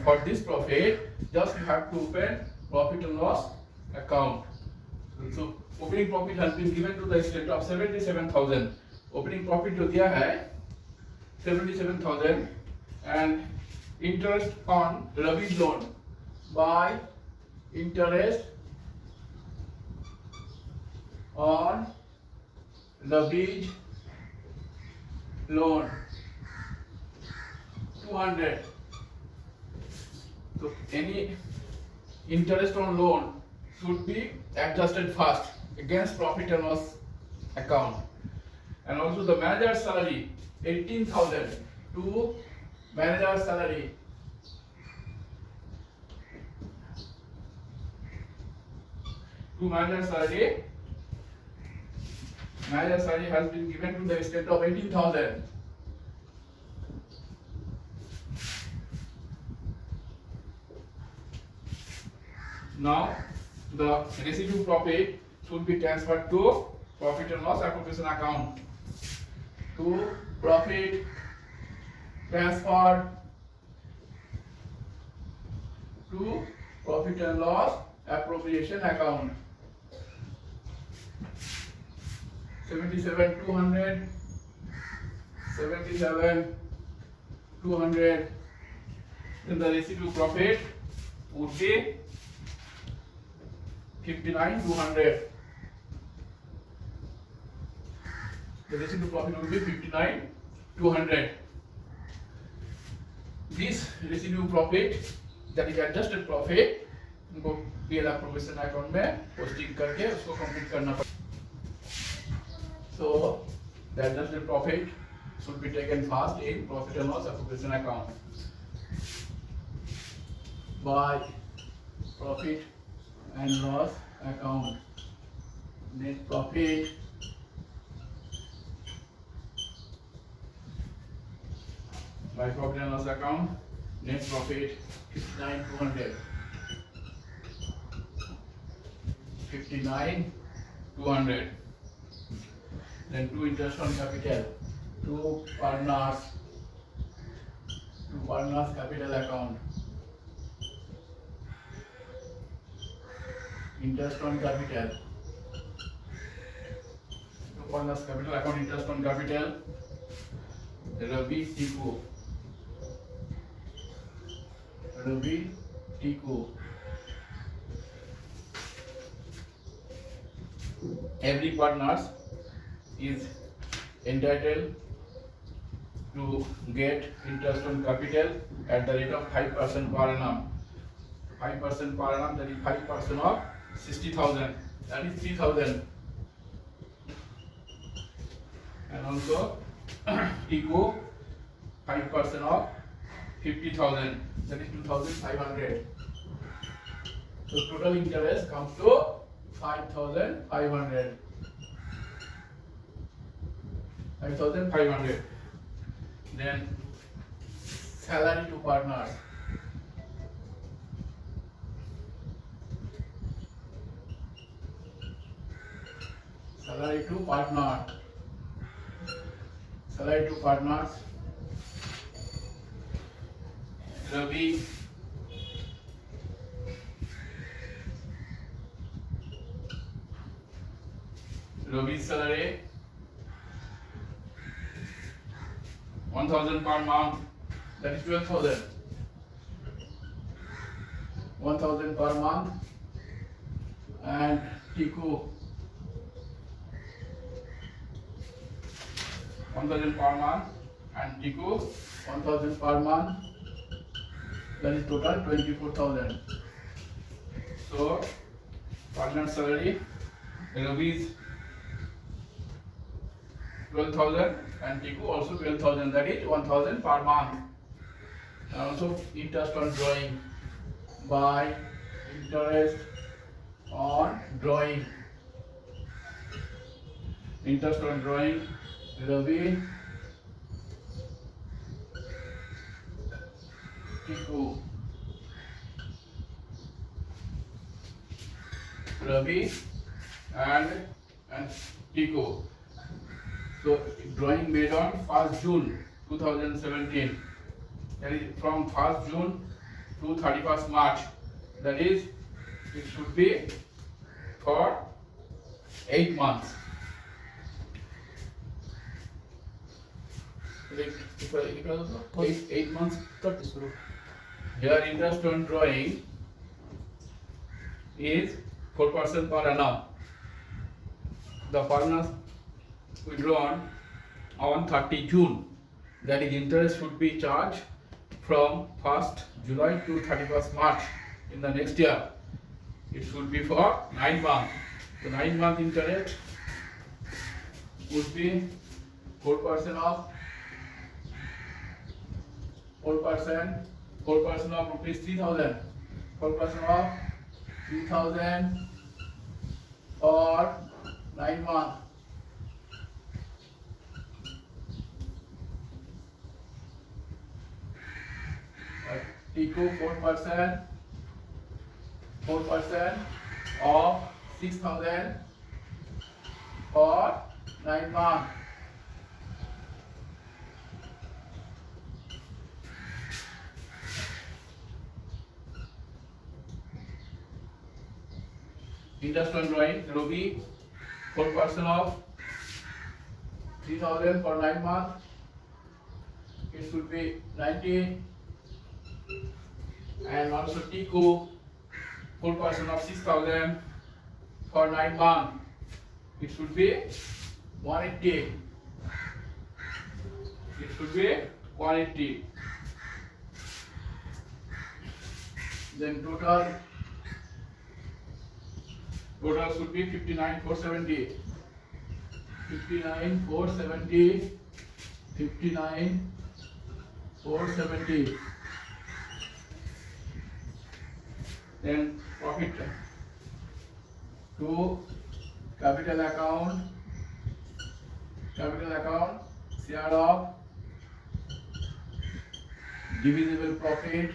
And for this profit, just you have to open profit and loss account. So opening profit has been given to the extent of 77,000. Opening profit जो दिया है 77,000 and interest on Ravi's loan by interest on Ravi's loan 200. So any interest on loan should be adjusted first against profit and loss account. And also the manager's salary 18,000 to manager's salary. To manager's salary. Manager's salary has been given to the extent of 18,000. Now the residue profit should be transferred to profit and loss appropriation account. To profit transferred to profit and loss appropriation account. 77,200, 77,200. Then the residue profit would be 59,200. The residue profit will be 59,200. This residue profit, that is adjusted profit, उनको PL appropriation account में posting करके उसको complete करना पड़ेगा. So the adjusted profit should be taken first in profit and loss appropriation account by profit and loss account. Net profit by profit and loss account. Net profit 59,200. 59,200. Then to interest on capital. To partners capital account. Interest on capital. To partners capital account. Interest on capital. Ravi Tiku. Ravi Tiku. Every partners is entitled to get interest on capital at the rate of 5% per annum. 5% per annum, that is 5% of 60,000, that is 3,000. And also Tico 5% of 50,000, that is 2,500. So total interest comes to 5,500. 5,500. Then salary to partners. Salary to partner. Salary to partners. Ravi. Ravi's salary 1,000 per month, that is 12,000. 1,000 per month. And Tiku 1,000 per month and Tiku 1,000 per month, that is total 24,000. So partner salary Ravi's 12,000 and Tiku also 12,000, that is 1,000 per month. And also interest on drawing by interest on drawing. Interest on drawing Ravi Tiku. Ravi and Tiku. So drawing made on 1st June 2017. That is from 1st June to 31st March. That is, it should be for 8 months. Eight months. Here interest on drawing is 4% per annum. The foreigners withdrawn on 30 June. That is, interest should be charged from 1st July to 31st March in the next year. It should be for 9 months. The 9-month interest would be 4% of 4% of rupees 3,000. 4% of 3,000 for 9 months. Equal 4% of 6,000 for 9 months. Interest on drawing will be 4% of 3,000 for 9 months. It should be 90. And also TCO 4% of 6,000 for 9 months. It should be 180. It should be 180. Then total should be 59,470. 59,470. 59,470. Then profit to capital account, share of divisible profit,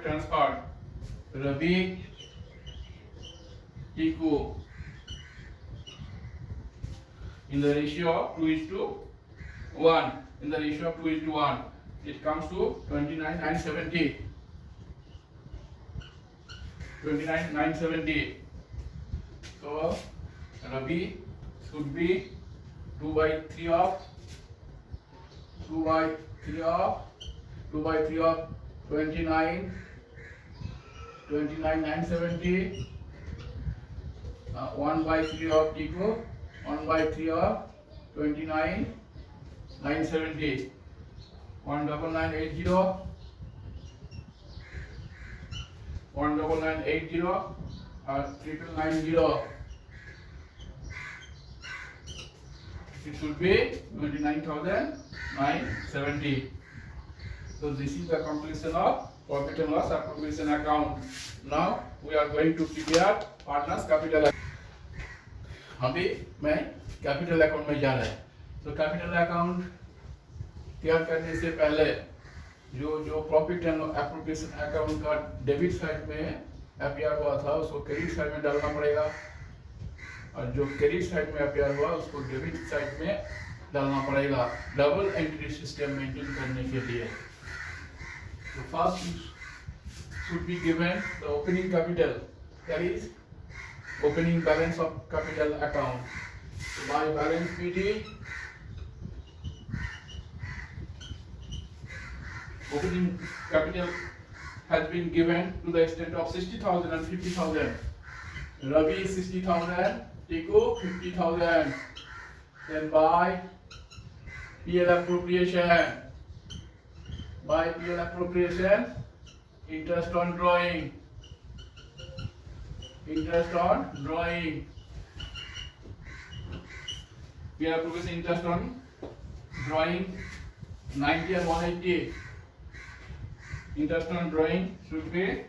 transferred, Rabi, Tiku, in the ratio of 2:1. It comes to 29,970. 29,970. So Rabi should be 2/3 of 29,970. 1/3 of Tiku. 1/3 of 29,970. 19980. 19980 or 3990. It should be 29,970. So this is the completion of profit and loss appropriation account. Now we are going to prepare partners capital. अभी मैं capital account में जा रहा है. तो capital account तैयार करने से पहले जो प्रॉफिट एंड एप्रोप्रिएशन अकाउंट का डेबिट साइड में अपीयर हुआ था उसको क्रेडिट साइड में डालना पड़ेगा, और जो क्रेडिट साइड में अपीयर हुआ उसको डेबिट साइड में डालना पड़ेगा डबल एंट्री सिस्टम मेंटेन करने के लिए. तो first should be given the opening capital, that is opening balance of capital account. So by balance PD, opening capital has been given to the extent of 60,000 and 50,000. Ravi 60,000, Tiku 50,000. Then by PL appropriation, interest on drawing. We are progressing interest on drawing 90 and 180. Interest on drawing should be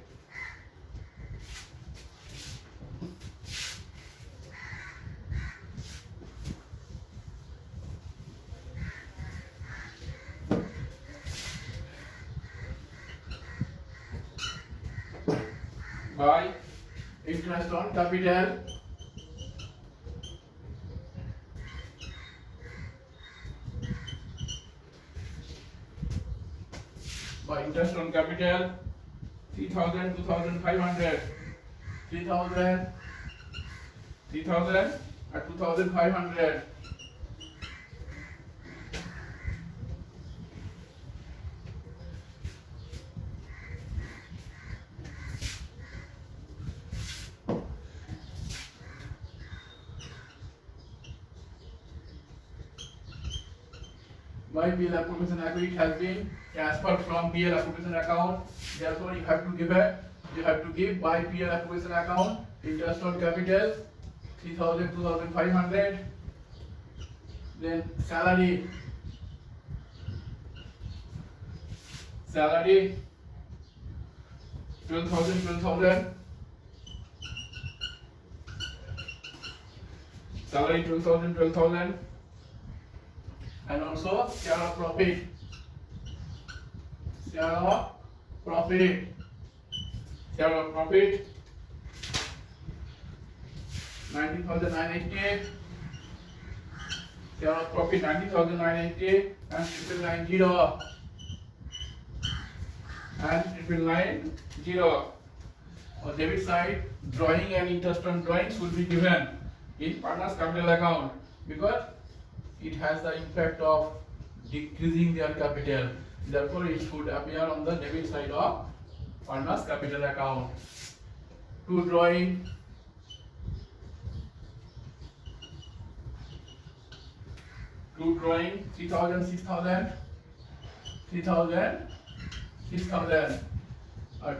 by interest on capital by interest on capital 3000, 2500, 3000, 3000 and 2500. My PL appropriation account has been transferred from PL appropriation account. Therefore, you have to give by PL appropriation account interest on capital 3000, 2500. Then salary 12,000. Salary 12,000. And also share of profit 19,980. Share of profit 19,980 and 990. On debit side, drawing and interest on drawings will be given in partners capital account because it has the impact of decreasing their capital. Therefore, it should appear on the debit side of partners capital account. To drawing, to drawing 3,000, 6,000, 3,000, 6,000.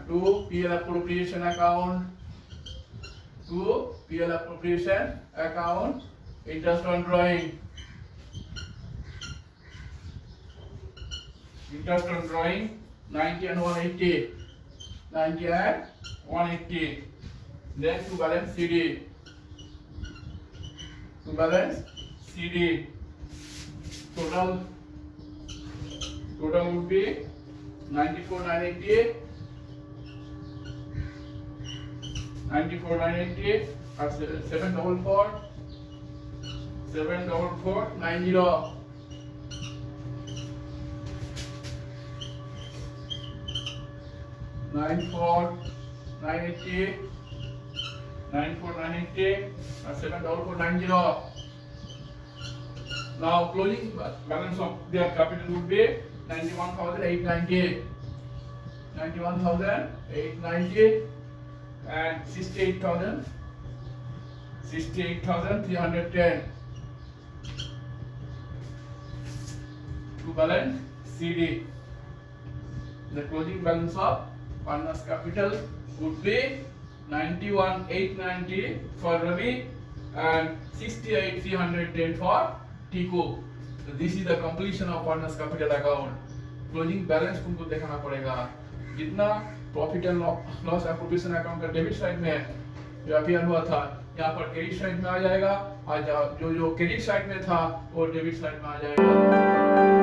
To PL appropriation account, interest on drawing. Interest on drawing 90 and 180. Then to balance CD. Total would be 94,980. 94,980 at 744,90. 94,980 and 744,90. Now closing balance of their capital would be 91,890. 91,890 and 68,310. To balance CD. The closing balance of partners capital would be 91,890 for Ravi and 68,310 for Tiku. So this is the completion of partners capital account. Closing balance तुमको देखना पड़ेगा. जितना profit and loss appropriation account का debit side में जो appear हुआ था यहाँ पर क्रेडिट साइड में आ जाएगा. जो क्रेडिट साइड में था वो डेबिट साइड में आ जाएगा.